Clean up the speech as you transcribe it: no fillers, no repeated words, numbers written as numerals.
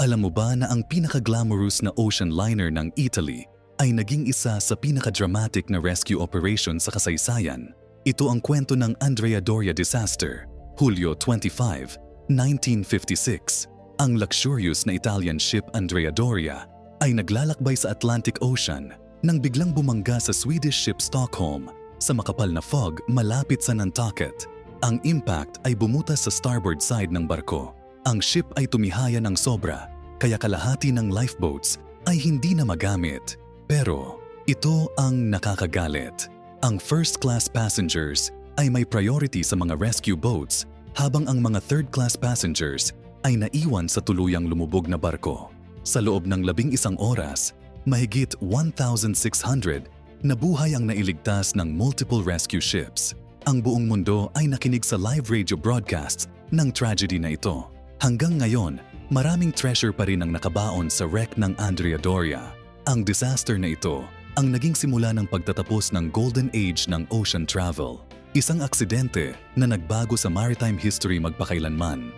Alam mo ba na ang pinaka-glamorous na ocean liner ng Italy ay naging isa sa pinaka-dramatic na rescue operation sa kasaysayan? Ito ang kwento ng Andrea Doria disaster, Hulyo 25, 1956. Ang luxurious na Italian ship Andrea Doria ay naglalakbay sa Atlantic Ocean nang biglang bumangga sa Swedish ship Stockholm sa makapal na fog malapit sa Nantucket. Ang impact ay bumutas sa starboard side ng barko. Ang ship ay tumihaya ng sobra, kaya kalahati ng lifeboats ay hindi na magamit. Pero ito ang nakakagalit. Ang first-class passengers ay may priority sa mga rescue boats, habang ang mga third-class passengers ay naiwan sa tuluyang lumubog na barko. Sa loob ng 11 oras, mahigit 1,600 na buhay ang nailigtas ng multiple rescue ships. Ang buong mundo ay nakinig sa live radio broadcasts ng tragedy na ito. Hanggang ngayon, maraming treasure pa rin ang nakabaon sa wreck ng Andrea Doria. Ang disaster na ito ang naging simula ng pagtatapos ng golden age ng ocean travel. Isang aksidente na nagbago sa maritime history magpakailanman.